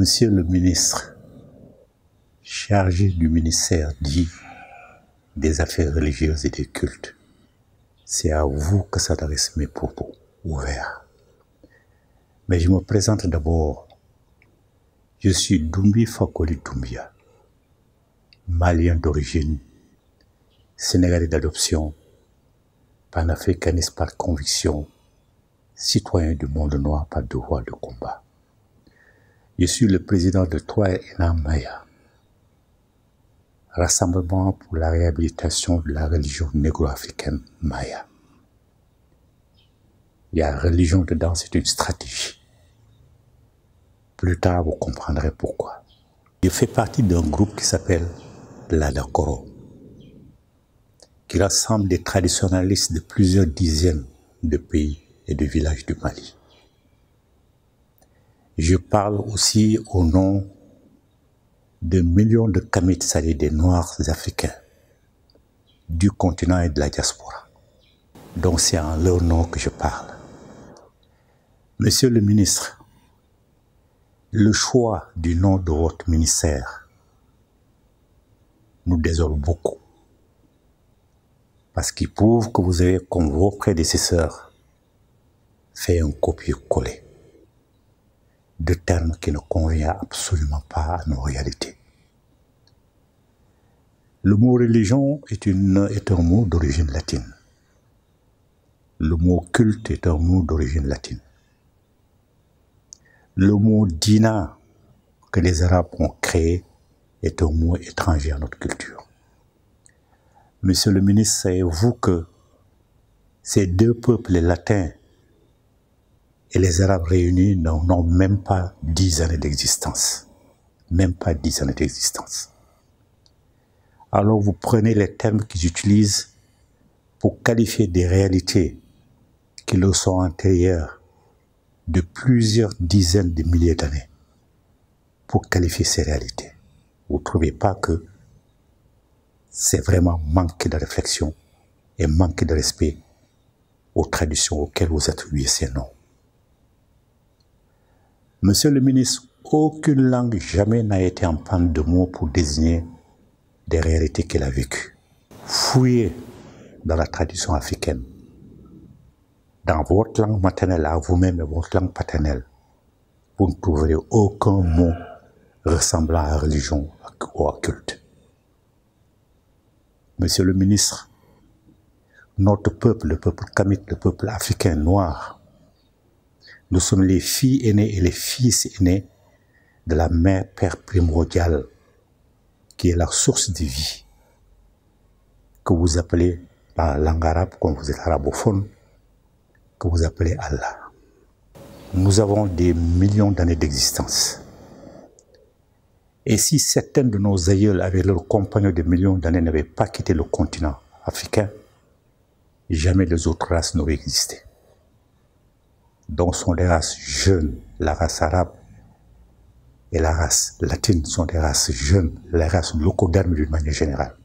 Monsieur le ministre, chargé du ministère dit des Affaires religieuses et des cultes, c'est à vous que s'adressent mes propos ouverts. Mais je me présente d'abord. Je suis Doumbi Fakoli Doumbia, malien d'origine, sénégalais d'adoption, panafricaniste par conviction, citoyen du monde noir par devoir de combat. Je suis le président de Trois Enam Maya, Rassemblement pour la réhabilitation de la religion négro-africaine Maya. Il y a religion dedans, c'est une stratégie. Plus tard, vous comprendrez pourquoi. Je fais partie d'un groupe qui s'appelle l'Adakoro, qui rassemble des traditionalistes de plusieurs dizaines de pays et de villages du Mali. Je parle aussi au nom de millions de Kamits, c'est-à-dire des Noirs africains, du continent et de la diaspora. Donc c'est en leur nom que je parle. Monsieur le ministre, le choix du nom de votre ministère nous désole beaucoup, parce qu'il prouve que vous avez, comme vos prédécesseurs, fait un copier-coller de termes qui ne conviennent absolument pas à nos réalités. Le mot religion est un mot d'origine latine. Le mot culte est un mot d'origine latine. Le mot dina que les Arabes ont créé est un mot étranger à notre culture. Monsieur le ministre, savez-vous que ces deux peuples, les latins et les Arabes réunis, n'ont même pas 10 années d'existence. Même pas 10 années d'existence. Alors vous prenez les termes qu'ils utilisent pour qualifier des réalités qui leur sont antérieures de plusieurs dizaines de milliers d'années, pour qualifier ces réalités. Vous ne trouvez pas que c'est vraiment manquer de réflexion et manquer de respect aux traditions auxquelles vous attribuez ces noms? Monsieur le ministre, aucune langue jamais n'a été en panne de mots pour désigner des réalités qu'elle a vécues. Fouillez dans la tradition africaine, dans votre langue maternelle à vous-même et votre langue paternelle, vous ne trouverez aucun mot ressemblant à la religion ou à culte. Monsieur le ministre, notre peuple, le peuple kamite, le peuple africain noir, nous sommes les filles aînées et les fils aînés de la mère père primordiale, qui est la source de vie, que vous appelez par la langue arabe, comme vous êtes arabophone, que vous appelez Allah. Nous avons des millions d'années d'existence. Et si certains de nos aïeuls, avec leurs compagnons de millions d'années, n'avaient pas quitté le continent africain, jamais les autres races n'auraient existé. Donc sont des races jeunes, la race arabe et la race latine sont des races jeunes, les races locodermes d'une manière générale.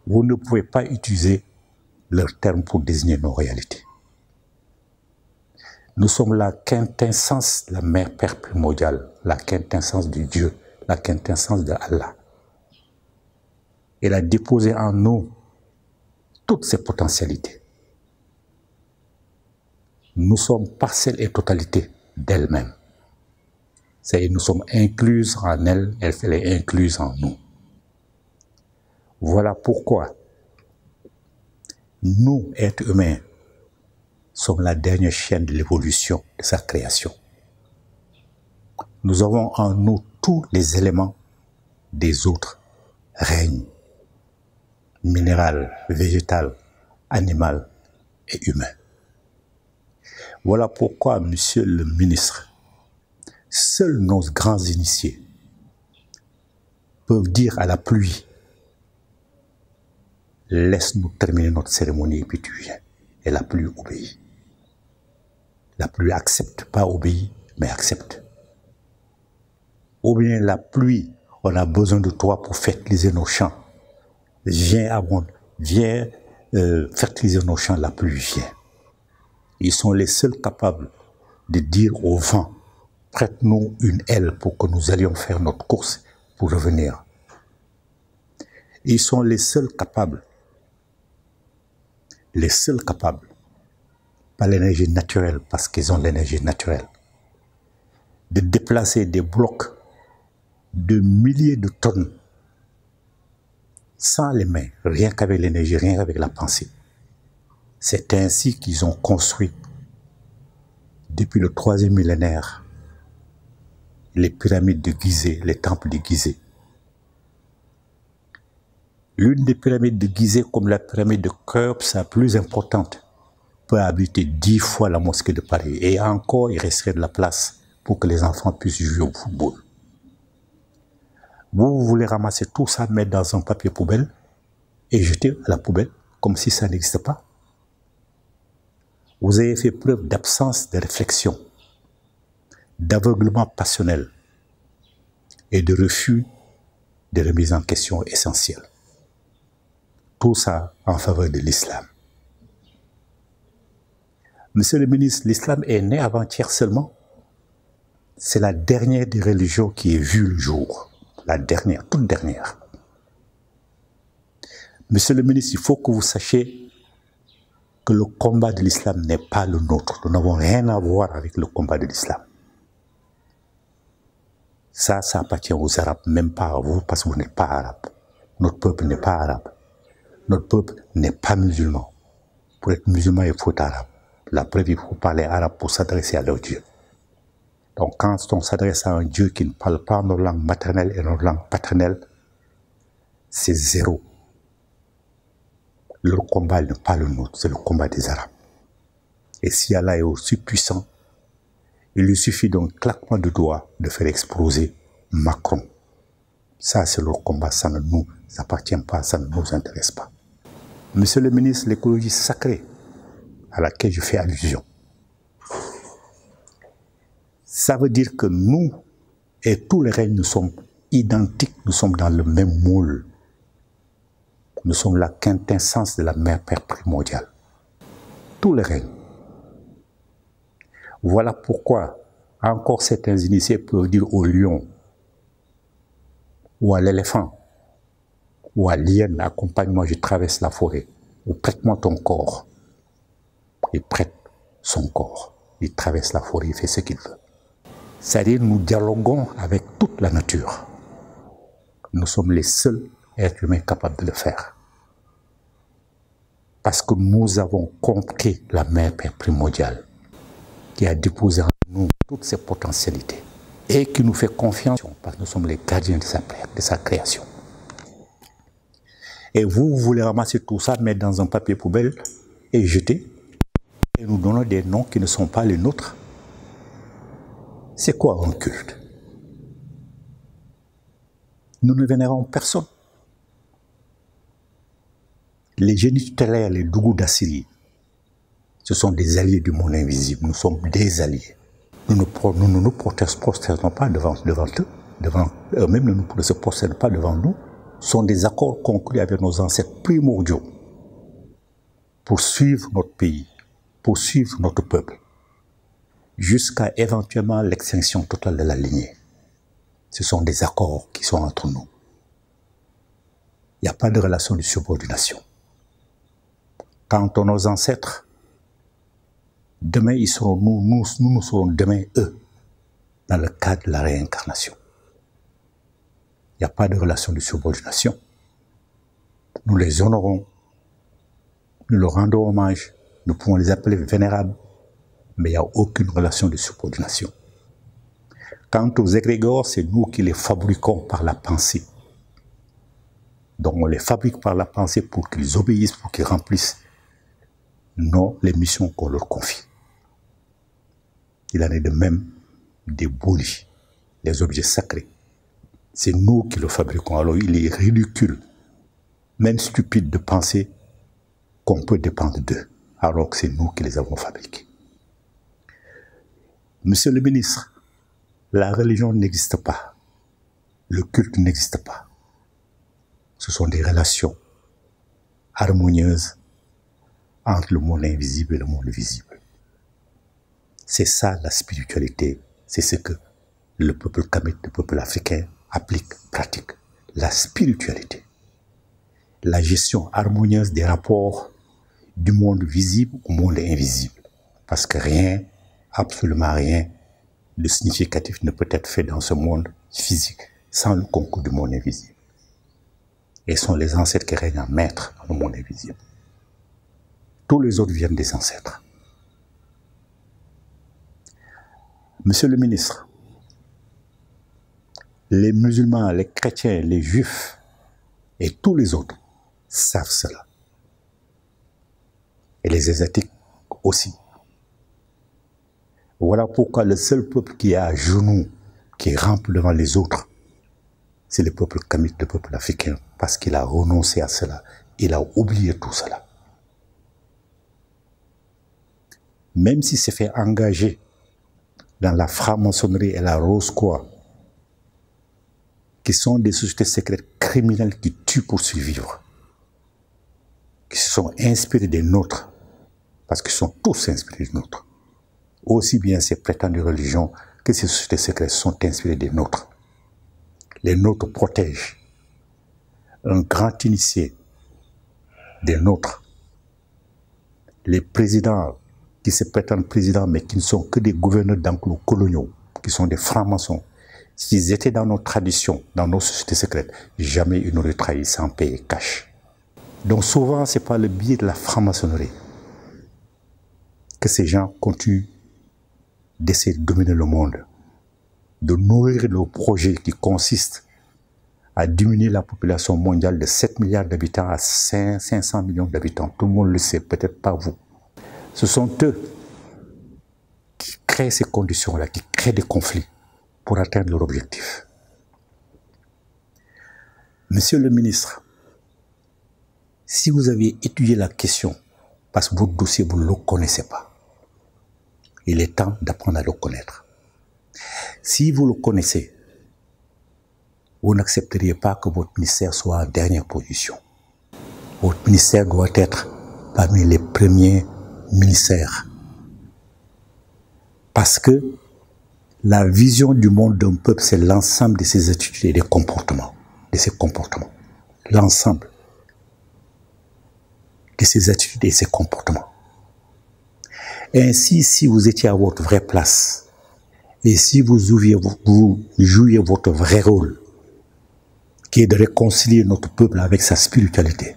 Vous ne pouvez pas utiliser leurs termes pour désigner nos réalités. Nous sommes la quintessence, la mère père primordiale, la quintessence de Dieu, la quintessence de Allah. Elle a déposé en nous toutes ses potentialités. Nous sommes parcelle et totalité d'elle-même. C'est-à-dire nous sommes incluses en elle, elle est incluse en nous. Voilà pourquoi nous, êtres humains, sommes la dernière chaîne de l'évolution de sa création. Nous avons en nous tous les éléments des autres règnes, minéral, végétal, animal et humain. Voilà pourquoi, monsieur le ministre, seuls nos grands initiés peuvent dire à la pluie: laisse-nous terminer notre cérémonie et puis tu viens. Et la pluie obéit. La pluie accepte, pas obéit, mais accepte. Ou bien la pluie, on a besoin de toi pour fertiliser nos champs. Viens fertiliser nos champs, la pluie vient. Ils sont les seuls capables de dire au vent: prête-nous une aile pour que nous allions faire notre course pour revenir. Ils sont les seuls capables, pas l'énergie naturelle, parce qu'ils ont l'énergie naturelle, de déplacer des blocs de milliers de tonnes sans les mains, rien qu'avec l'énergie, rien qu'avec la pensée. C'est ainsi qu'ils ont construit, depuis le 3e millénaire, les pyramides de Gizeh, les temples de Gizeh. L'une des pyramides de Gizeh, comme la pyramide de Khéops, la plus importante, peut habiter 10 fois la mosquée de Paris. Et encore, il resterait de la place pour que les enfants puissent jouer au football. Vous voulez ramasser tout ça, mettre dans un papier poubelle et jeter à la poubelle, comme si ça n'existe pas. Vous avez fait preuve d'absence de réflexion, d'aveuglement passionnel et de refus de remise en question essentielle. Tout ça en faveur de l'islam. Monsieur le ministre, l'islam est né avant-hier seulement. C'est la dernière des religions qui est vue le jour. La dernière, toute dernière. Monsieur le ministre, il faut que vous sachiez que le combat de l'islam n'est pas le nôtre. Nous n'avons rien à voir avec le combat de l'islam. Ça appartient aux Arabes, même pas à vous, parce que vous n'êtes pas arabe. Notre peuple n'est pas arabe. Notre peuple n'est pas musulman. Pour être musulman, il faut être arabe. La preuve, il faut parler arabe pour s'adresser à leur Dieu. Donc, quand on s'adresse à un Dieu qui ne parle pas nos langues maternelles et nos langues paternelles, c'est zéro. Leur combat n'est pas le nôtre, c'est le combat des Arabes. Et si Allah est aussi puissant, il lui suffit d'un claquement de doigts de faire exploser Macron. Ça, c'est leur combat, ça ne nous appartient pas, ça ne nous intéresse pas. Monsieur le ministre, l'écologie sacrée à laquelle je fais allusion, ça veut dire que nous et tous les règnes, nous sommes identiques, nous sommes dans le même moule. Nous sommes la quintessence de la mère père primordiale. Tous les règnes. Voilà pourquoi encore certains initiés peuvent dire au lion ou à l'éléphant ou à l'hyène, accompagne-moi, je traverse la forêt, ou prête-moi ton corps. Il prête son corps, il traverse la forêt, il fait ce qu'il veut. C'est-à-dire, nous dialoguons avec toute la nature. Nous sommes les seuls êtres humains capables de le faire. Parce que nous avons compris la mère père primordiale qui a déposé en nous toutes ses potentialités et qui nous fait confiance parce que nous sommes les gardiens de sa création. Et vous voulez ramasser tout ça, mettre dans un papier poubelle et jeter et nous donner des noms qui ne sont pas les nôtres. C'est quoi un culte? Nous ne vénérons personne. Les génies tutélaires, les Dougous d'Assyrie, ce sont des alliés du monde invisible. Nous sommes des alliés. Nous ne nous prosternons pas devant eux, devant eux-mêmes, ne se prosternent pas devant nous. Ce sont des accords conclus avec nos ancêtres primordiaux pour suivre notre pays, pour suivre notre peuple, jusqu'à éventuellement l'extinction totale de la lignée. Ce sont des accords qui sont entre nous. Il n'y a pas de relation de subordination. Quant à nos ancêtres, demain ils seront nous serons demain eux, dans le cadre de la réincarnation. Il n'y a pas de relation de subordination. Nous les honorons, nous leur rendons hommage, nous pouvons les appeler vénérables, mais il n'y a aucune relation de subordination. Quant aux égrégores, c'est nous qui les fabriquons par la pensée. Donc on les fabrique par la pensée pour qu'ils obéissent, pour qu'ils remplissent les missions qu'on leur confie. Il en est de même des bolis, les objets sacrés. C'est nous qui le fabriquons. Alors il est ridicule, même stupide de penser qu'on peut dépendre d'eux, alors que c'est nous qui les avons fabriqués. Monsieur le ministre, la religion n'existe pas. Le culte n'existe pas. Ce sont des relations harmonieuses entre le monde invisible et le monde visible. C'est ça la spiritualité c'est ce que le peuple kamite, le peuple africain applique, pratique. La spiritualité, la gestion harmonieuse des rapports du monde visible au monde invisible. Parce que rien, absolument rien, de significatif ne peut être fait dans ce monde physique sans le concours du monde invisible. Et ce sont les ancêtres qui règnent en maître dans le monde invisible. Tous les autres viennent des ancêtres. Monsieur le ministre, les musulmans, les chrétiens, les juifs et tous les autres savent cela. Et les asiatiques aussi. Voilà pourquoi le seul peuple qui est à genoux, qui rampe devant les autres, c'est le peuple kamite, le peuple africain, parce qu'il a renoncé à cela. Il a oublié tout cela. Même s'il s'est fait engager dans la franc-maçonnerie et la Rose-Croix, qui sont des sociétés secrètes criminelles qui tuent pour survivre, qui se sont inspirés des nôtres, parce qu'ils sont tous inspirés des nôtres. Aussi bien ces prétendues religions que ces sociétés secrètes sont inspirées des nôtres. Les nôtres protègent un grand initié des nôtres. Les présidents qui se prétendent présidents mais qui ne sont que des gouverneurs d'enclos coloniaux, qui sont des francs-maçons, s'ils étaient dans nos traditions, dans nos sociétés secrètes, jamais ils n'auraient trahi sans payer cash. Donc souvent, c'est par le biais de la franc-maçonnerie que ces gens continuent d'essayer de dominer le monde, de nourrir le projet qui consiste à diminuer la population mondiale de 7 milliards d'habitants à 500 millions d'habitants. Tout le monde le sait, peut-être pas vous. Ce sont eux qui créent ces conditions-là, qui créent des conflits pour atteindre leur objectif. Monsieur le ministre, si vous avez étudié la question, parce que votre dossier, vous ne le connaissez pas, il est temps d'apprendre à le connaître. Si vous le connaissez, vous n'accepteriez pas que votre ministère soit en dernière position. Votre ministère doit être parmi les premiers ministères. Parce que la vision du monde d'un peuple, c'est l'ensemble de ses attitudes et des comportements, de ses comportements. L'ensemble de ses attitudes et ses comportements. Ainsi, si vous étiez à votre vraie place, et si vous jouiez votre vrai rôle, qui est de réconcilier notre peuple avec sa spiritualité,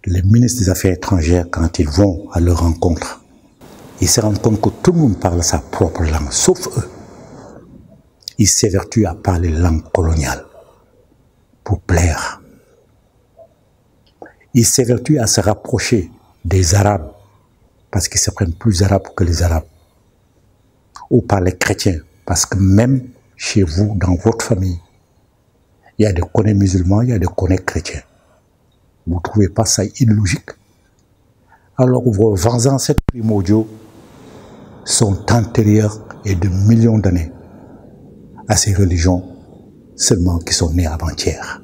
les ministres des Affaires étrangères, quand ils vont à leur rencontre, ils se rendent compte que tout le monde parle sa propre langue, sauf eux. Ils s'évertuent à parler langue coloniale pour plaire. Ils s'évertuent à se rapprocher des Arabes parce qu'ils se prennent plus arabes que les Arabes. Ou par les chrétiens, parce que même chez vous, dans votre famille, il y a des Konais musulmans, il y a des Konais chrétiens. Vous ne trouvez pas ça illogique? Alors vos ancêtres primordiaux sont antérieurs et de millions d'années à ces religions seulement qui sont nées avant-hier.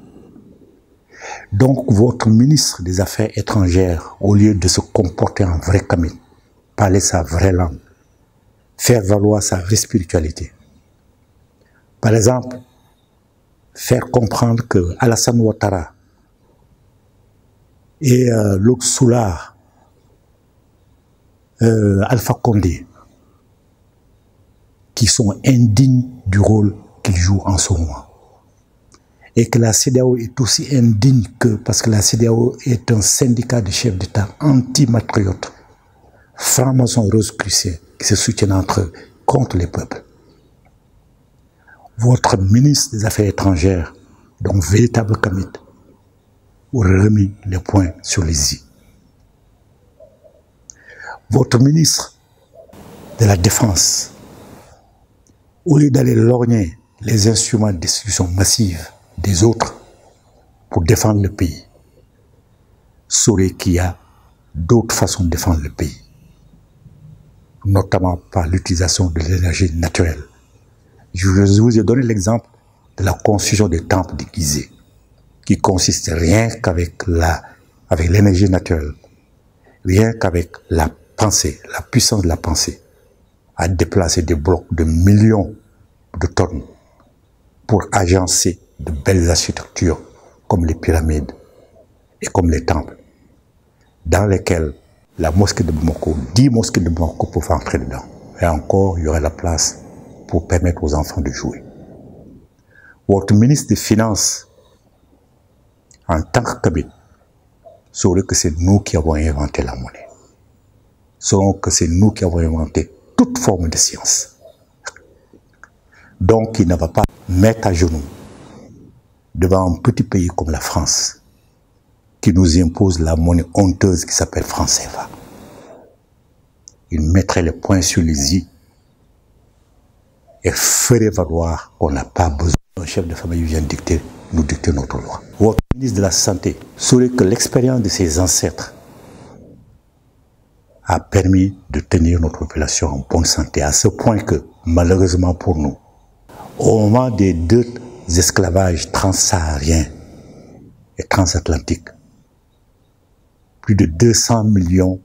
Donc votre ministre des Affaires étrangères, au lieu de se comporter en vrai kamite, parler sa vraie langue, faire valoir sa vraie spiritualité. Par exemple, faire comprendre que Alassane Ouattara et l'autre Soula, Alpha Condé, qui sont indignes du rôle qu'ils jouent en ce moment. Et que la CEDEAO est aussi indigne que, parce que la CEDEAO est un syndicat de chefs d'État anti-matriotes, francs-maçons rose-cruciens, qui se soutiennent entre eux contre les peuples. Votre ministre des Affaires étrangères, donc véritable kamite, aurait remis les points sur les i. Votre ministre de la Défense, au lieu d'aller lorgner les instruments de destruction massive des autres pour défendre le pays, saurait qu'il y a d'autres façons de défendre le pays, notamment par l'utilisation de l'énergie naturelle. Je vous ai donné l'exemple de la construction des temples de Gizeh, qui consiste rien qu'avec l'énergie naturelle, rien qu'avec la pensée, la puissance de la pensée, à déplacer des blocs de millions de tonnes pour agencer de belles architectures comme les pyramides et comme les temples, dans lesquels la mosquée de Bamako, 10 mosquées de Bamako peuvent entrer dedans. Et encore, il y aurait la place pour permettre aux enfants de jouer. Votre ministre des Finances, en tant que Kabyle, saurait que c'est nous qui avons inventé la monnaie. Sauront que c'est nous qui avons inventé toute forme de science. Donc, il ne va pas mettre à genoux devant un petit pays comme la France, qui nous impose la monnaie honteuse qui s'appelle franc CFA. Il mettrait les poings sur les i et ferait valoir qu'on n'a pas besoin d'un chef de famille qui vient nous dicter notre loi. Votre ministre de la Santé saurait que l'expérience de ses ancêtres a permis de tenir notre population en bonne santé, à ce point que, malheureusement pour nous, au moment des 2 esclavages transsahariens et transatlantiques, plus de 200 millions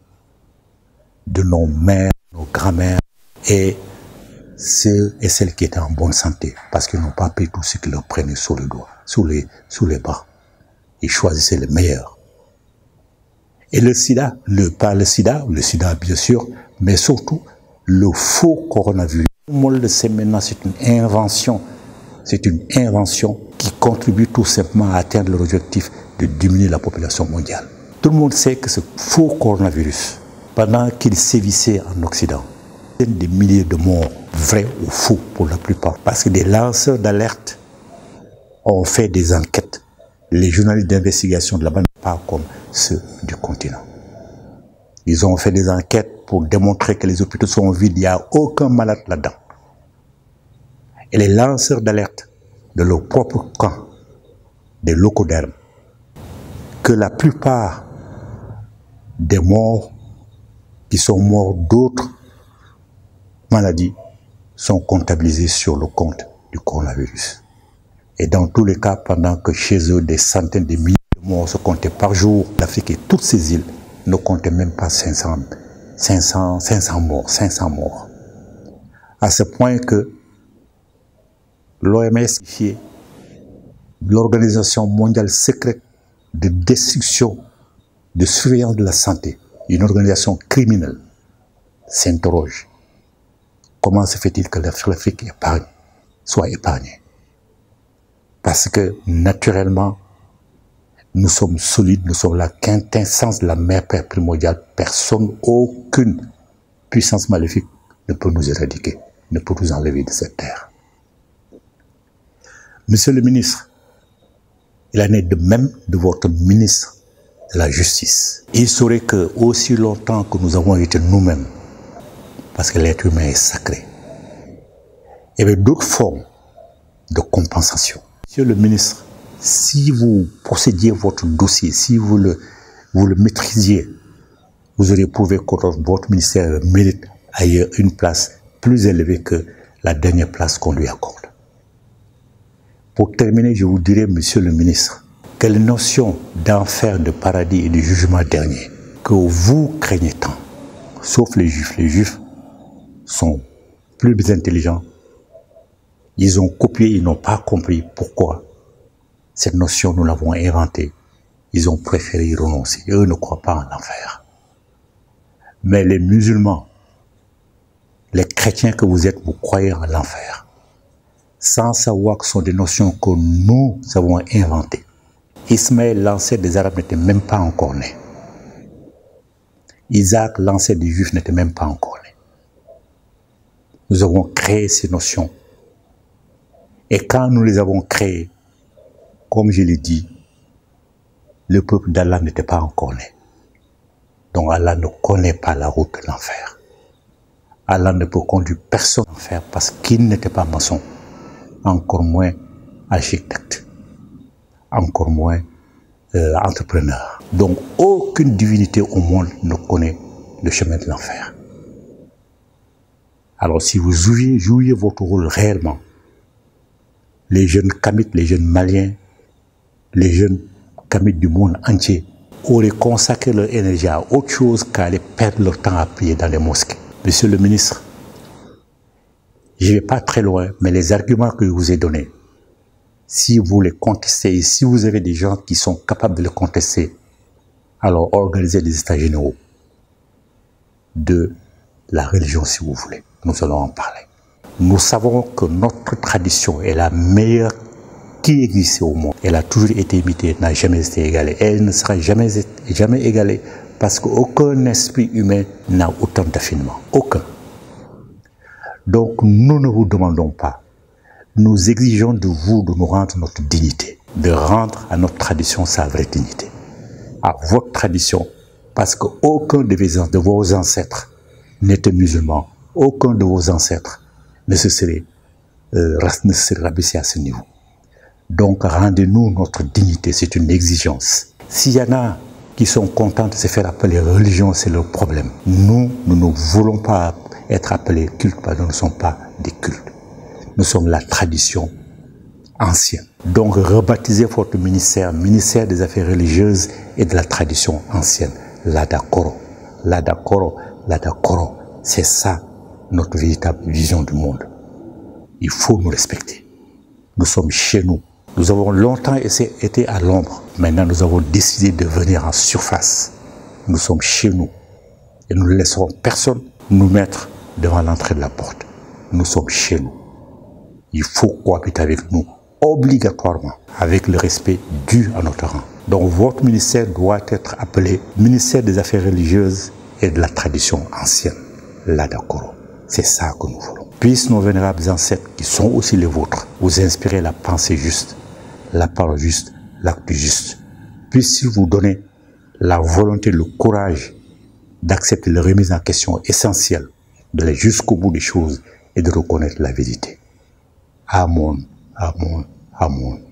de nos mères, nos grands-mères et ceux et celles qui étaient en bonne santé, parce qu'ils n'ont pas pris tout ce qu'ils leur prenaient sous les doigts, sous les bras. Ils choisissaient le meilleur. Et le sida, pas le sida bien sûr, mais surtout le faux coronavirus. Le mot de ces maintenant, c'est une invention. C'est une invention qui contribue tout simplement à atteindre l'objectif de diminuer la population mondiale. Tout le monde sait que ce faux coronavirus, pendant qu'il sévissait en Occident, des milliers de morts, vrais ou faux pour la plupart, parce que des lanceurs d'alerte ont fait des enquêtes. Les journalistes d'investigation de là-bas ne sont pas comme ceux du continent. Ils ont fait des enquêtes pour démontrer que les hôpitaux sont vides, il n'y a aucun malade là-dedans. Et les lanceurs d'alerte de leur propre camp, des locodermes, que la plupart des morts qui sont morts d'autres maladies sont comptabilisés sur le compte du coronavirus. Et dans tous les cas, pendant que chez eux, des centaines de milliers de morts se comptaient par jour, l'Afrique et toutes ces îles ne comptaient même pas 500 morts. À ce point que l'OMS, l'Organisation mondiale secrète de destruction, de surveillance de la santé, une organisation criminelle, s'interroge. Comment se fait-il que l'Afrique soit épargnée? Parce que, naturellement, nous sommes solides, nous sommes la quintessence de la mère père primordiale. Personne, aucune puissance maléfique ne peut nous éradiquer, ne peut nous enlever de cette terre. Monsieur le ministre, il en est de même de votre ministre de la Justice. Il saurait que aussi longtemps que nous avons été nous-mêmes, parce que l'être humain est sacré, il y avait d'autres formes de compensation. Monsieur le ministre, si vous procédiez votre dossier, si vous le maîtrisiez, vous auriez prouvé que votre ministère mérite ailleurs une place plus élevée que la dernière place qu'on lui accorde. Pour terminer, je vous dirai, monsieur le ministre, quelle notion d'enfer, de paradis et de jugement dernier que vous craignez tant, sauf les Juifs. Les Juifs sont plus intelligents. Ils ont copié, ils n'ont pas compris pourquoi cette notion, nous l'avons inventée. Ils ont préféré y renoncer. Eux ne croient pas en l'enfer. Mais les musulmans, les chrétiens que vous êtes, vous croyez en l'enfer, sans savoir que ce sont des notions que nous avons inventées. Ismaël, l'ancêtre des Arabes, n'était même pas encore né. Isaac, l'ancêtre des Juifs, n'était même pas encore né. Nous avons créé ces notions. Et quand nous les avons créées, comme je l'ai dit, le peuple d'Allah n'était pas encore né. Donc Allah ne connaît pas la route de l'enfer. Allah ne peut conduire personne à l'enfer parce qu'il n'était pas maçon, encore moins architecte, encore moins entrepreneur. Donc aucune divinité au monde ne connaît le chemin de l'enfer. Alors si vous jouiez votre rôle réellement, les jeunes Kamites, les jeunes Maliens, les jeunes Kamites du monde entier auraient consacré leur énergie à autre chose qu'à aller perdre leur temps à prier dans les mosquées. Monsieur le ministre, Je ne vais pas très loin, mais les arguments que je vous ai donnés, si vous les contestez et si vous avez des gens qui sont capables de les contester, alors organisez des états généraux de la religion si vous voulez. Nous allons en parler. Nous savons que notre tradition est la meilleure qui existe au monde. Elle a toujours été imitée, n'a jamais été égalée. Elle ne sera jamais égalée parce qu'aucun esprit humain n'a autant d'affinement. Aucun. Donc nous ne vous demandons pas, nous exigeons de vous de nous rendre notre dignité, de rendre à notre tradition sa vraie dignité, à votre tradition, parce qu'aucun de vos ancêtres n'était musulman, aucun de vos ancêtres ne se serait rabaissé à ce niveau. Donc rendez-nous notre dignité, c'est une exigence. S'il y en a qui sont contents de se faire appeler religion, c'est leur problème. Nous ne voulons pas être appelés cultes, parce que nous ne sommes pas des cultes. Nous sommes la tradition ancienne. Donc rebaptisez votre ministère, ministère des Affaires religieuses et de la tradition ancienne. Ladakoro, Ladakoro, Ladakoro. C'est ça notre véritable vision du monde. Il faut nous respecter. Nous sommes chez nous. Nous avons longtemps été à l'ombre. Maintenant, nous avons décidé de venir en surface. Nous sommes chez nous. Et nous ne laisserons personne nous mettre devant l'entrée de la porte. Nous sommes chez nous. Il faut cohabiter avec nous, obligatoirement, avec le respect dû à notre rang. Donc votre ministère doit être appelé ministère des Affaires religieuses et de la tradition ancienne, l'Adakoro. C'est ça que nous voulons. Puissent nos vénérables ancêtres, qui sont aussi les vôtres, vous inspirer la pensée juste, la parole juste, l'acte juste. Puissent-ils vous donner la volonté, le courage d'accepter les remises en question essentielles, d'aller jusqu'au bout des choses et de reconnaître la vérité. Amen, amen, amen.